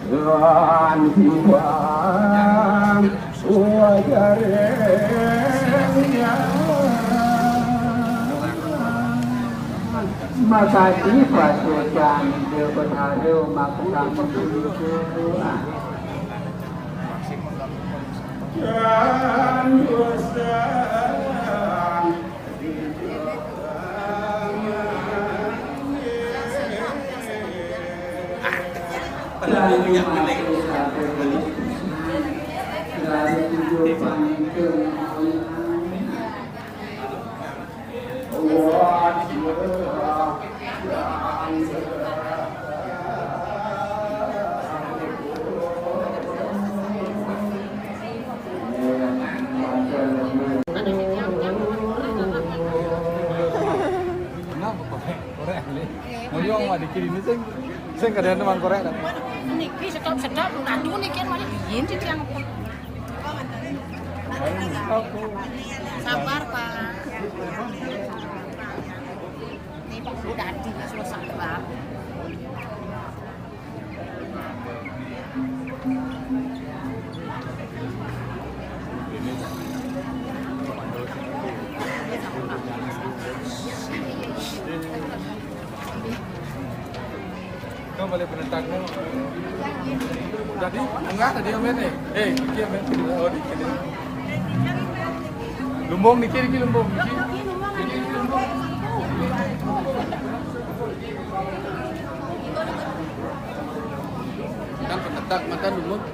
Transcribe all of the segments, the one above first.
Tuhan Tuhan wajarnya makasih pasukan berharu makam Tuhan dan dosa dikirim ini sing kadang teman Korea kan. Niki sedap nanti niki kan malah bikin sih yang sabar Pak. Ini Pak sudah sudah sabar. Kau boleh penentakmu. Jadi enggak tadi yang main iki yang main. Oh di sini. Lumbung niki lumbung. Niki lumbung. Kan penetak makan lumbung.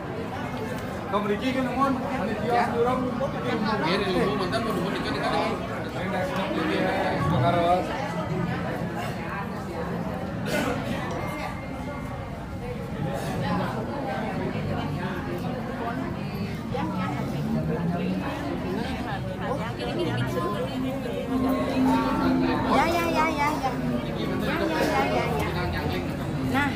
Kau beri kan lumbung. Panitia durung lumbung. Ini lumbung mantan lumbung niki kan. Sekarang Nah.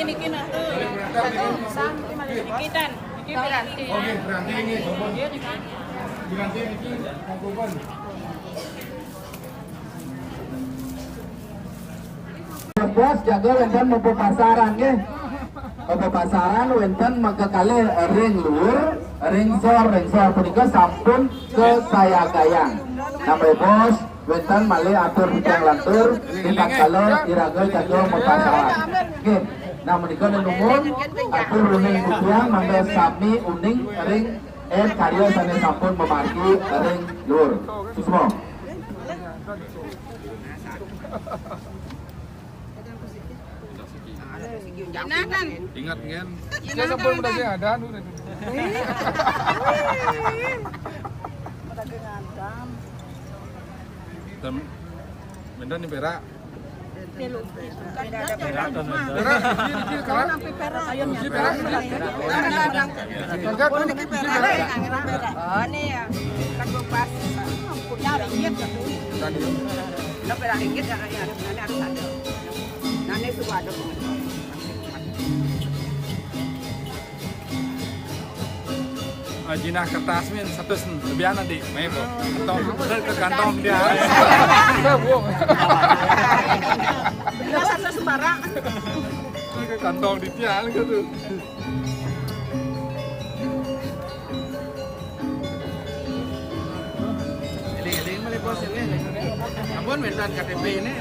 Niki nah tuh. Sampai malah dikitan. Niki berhenti. Oke, berhenti ini. Berhenti niki mongkon. Bos jaga wenten mau pasaran ke? Mau pasaran wenten maka kali ring luhur, ring sor punika sampun ke saya gayang. Namanya bos wenten malih atur bidang lantur kita kalau iraga jaga mau pasaran. Oke, nah menika nuwun atur runing budiang mangga sami uning ring karya sane sampun memargi ring luhur. Susmo. Ingat kan? Saya sebelum udah sih ada anu. Dan benda nih perak. Jinah kertas min satu lebihan nanti, main bu, ke kantong dia. Satu sembarang. Ke kantong di tiang gitu. Eling-eling malah bos ini. Ampun mentan KTP ini.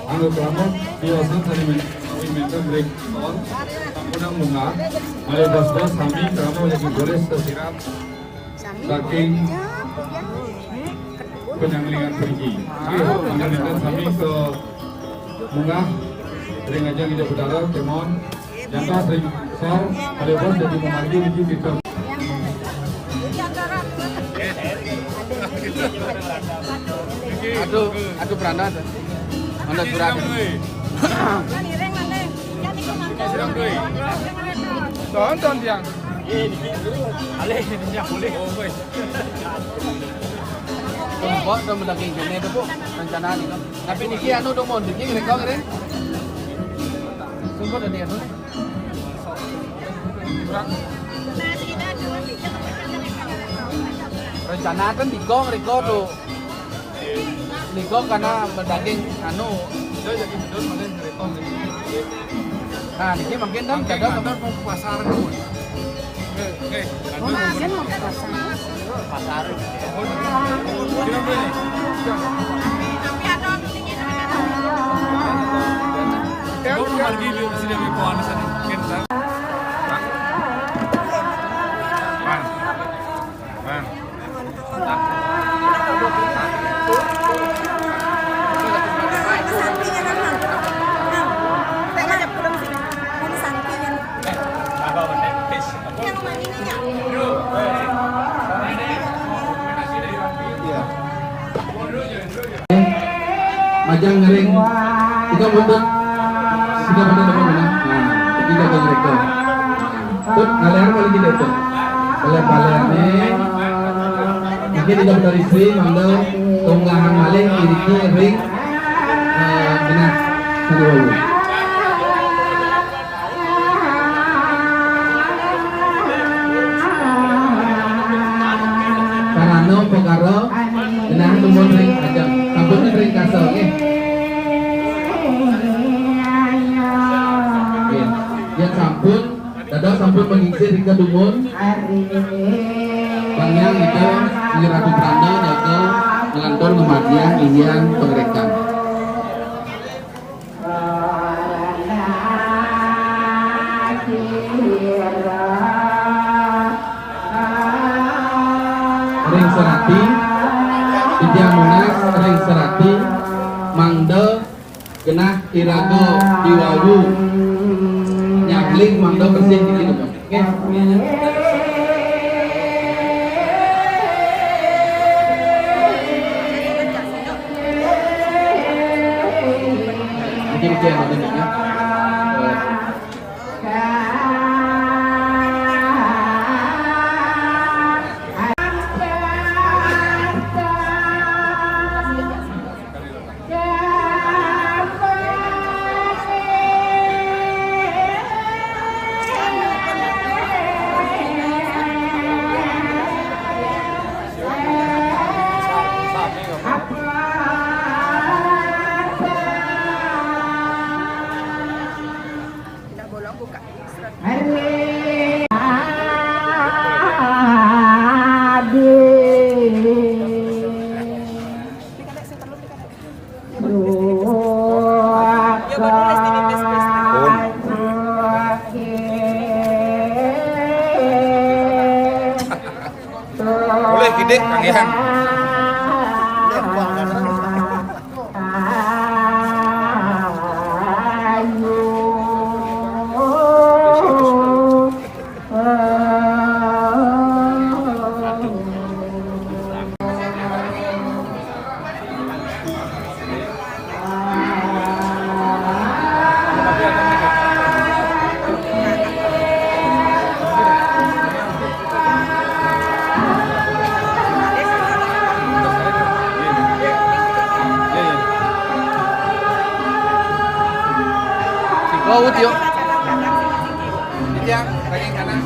Anu selamat biasa salimin minta break on sampunang bunga malay bos-bos kami kamu lagi boleh sesiram saking penyanglingan pergi mengenai kami ke bunga sering aja kita berdarah kemon jangka sering sor malay bos jadi memanggil di kita aduh beranda mana surat tonton tiang alih ini boleh kok udah mendaging gini tuh bu rencana nih kan tapi niki anu dong mau niki rekor kan sungguh dari anu rencana kan digong rekor tuh Niko karena mendaging anu nah ini mungkin kan jaga benar mau pasar pun pasar Majang ngering tiga buntut apa mana? Nah, tiga jaga rekor. Tut ngaler kali kita itu. Baler nih. Mungkin tidak dari istri mandau tonggahan maling iriki ring benar satu. Karena pokaro benar tumbon ring aja. Sampun ring kasar ke. Yang sampun, dada sampun menginsir hingga dumun. Panjang itu Ratu Prana jaga melantur kematian Indian pengrekan. Ring serati, Widya Munas ring serati, mangde genah irago diwawu. Nyangling mangga bersih gitu Pak. Oke. Mungkin itu yang ada ya. Boleh gede Kang Ihan. baut yuk. Itu yang bagian kanan.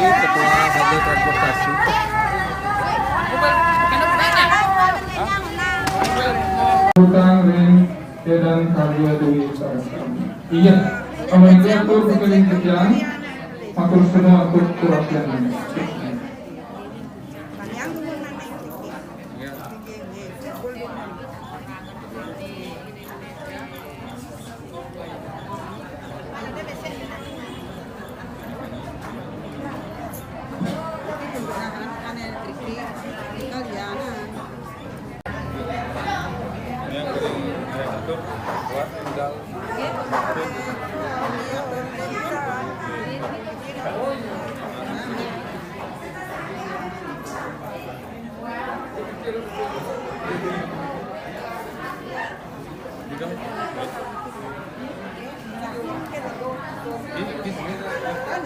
Ketua Kabel Transportasi. Hutang ring dan karya dewi sarasam. Iya, pemerintah tur kekeliling kerjaan, matur semua untuk perwakilan. Ini